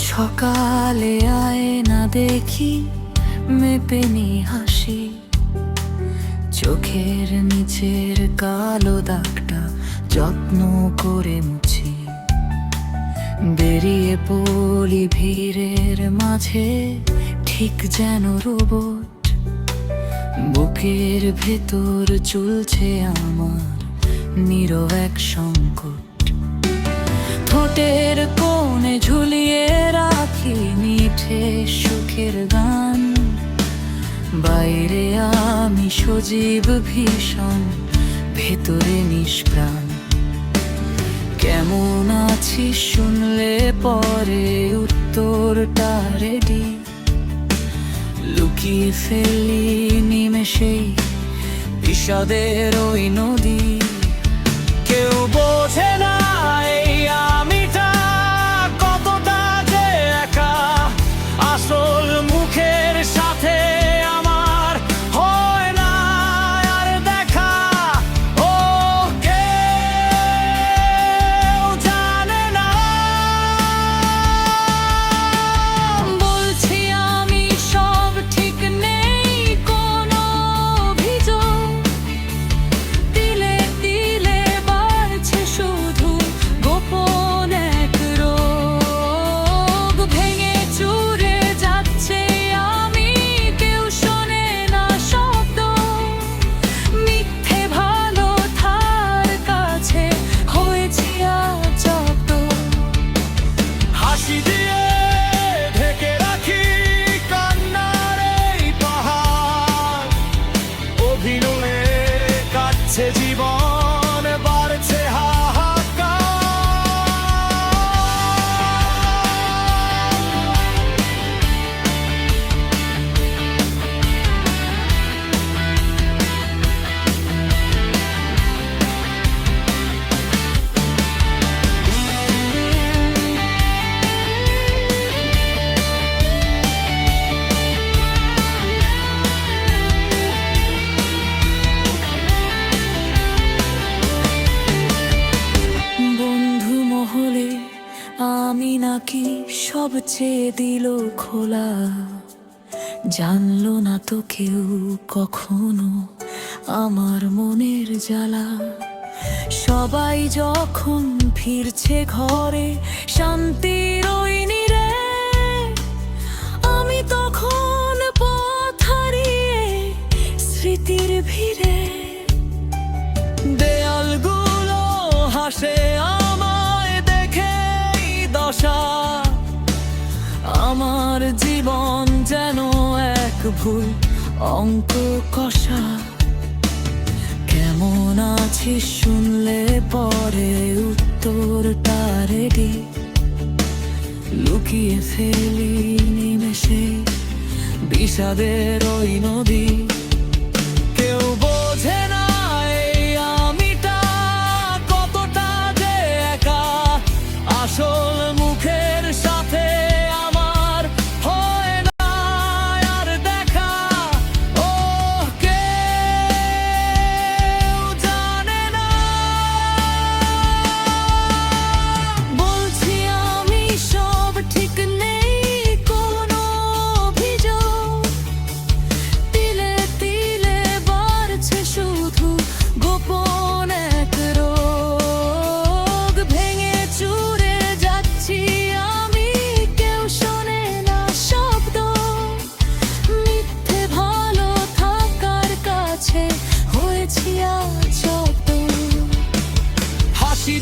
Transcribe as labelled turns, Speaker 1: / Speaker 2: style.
Speaker 1: সকালে আয়না দেখি মেপে নি হাসি, চোখের নিচের কালো দাগটা যত্ন করে মুছি। বেরিয়ে পড়ি ভিড়ের মাঝে ঠিক যেন রোবট, বুকের ভেতর চলছে আমার নীরব এক সংকট। ঠোঁটের কোণে ঝুলিয়ে রাখি মিঠে সুখের গান, বাইরে আমি সজীব ভীষণ, ভেতরে নিষ্প্রাণ। কেমন আছিস শুনলে পরে উত্তরটা রেডি, লুকিয়ে ফেলি নিমেষেই বিষাদের ওই নদী। কেউ বোঝে না এই আমিটা কতটা যে একা, আসল মুখের সাথে আমার হয় না আর দেখা। ও কেউ জানে না, বলছি আমি সব ঠিক নেই কোনো অভিযোগ, তিলে তিলে বাড়ছে শুধু গোপন এক রোগ। ভেঙে চুরে যাচ্ছে আমি, কেউ শোনে না শব্দ, মিথ্যে ভালো থার কাছে হয়েছি আজ জব্দ। হাসি দিয়ে ঢেকে রাখি কান্নার এই পাহাড়, অভিনয়ে কাটছে জীবন, বাড়ছে হাহাকার। বন্ধু মহলে আমি নাকি সবচেয়ে দিল খোলা, জানলো না তো কেউ কখনো আমার মনের জ্বালা। সবাই যখন ফিরছে ঘরে শান্তির ওই নীড়ে, আমি তখন পথ হারিয়ে স্মৃতির ভিড়ে। দেয়ালগুলো হাসে আমায় দেখেই দশা, আমার জীবন যেন এক ভুল অঙ্ক কষা। কেমন আছিস শুনলে পরে উত্তরটা রেডি, লুকিয়ে ফেলি নিমেষে বিষাদের ওই নদী। কেউ বোঝে না এই আমিটা কতটা যে একা, আসল মুখের সাথে আমার হয় না আর দেখা। ও কেউ জানে না, বলছি আমি সব ঠিক নেই কোনো অভিযোগ, তিলে তিলে বাড়ছে শুধু গোপন এক রোগ। ভেঙে চুরে যাচ্ছি আমি, কেউ শোনে না শব্দ, মিথ্যে ভালো থাকার কাছে হয়েছি আজ জব্দ। হাসি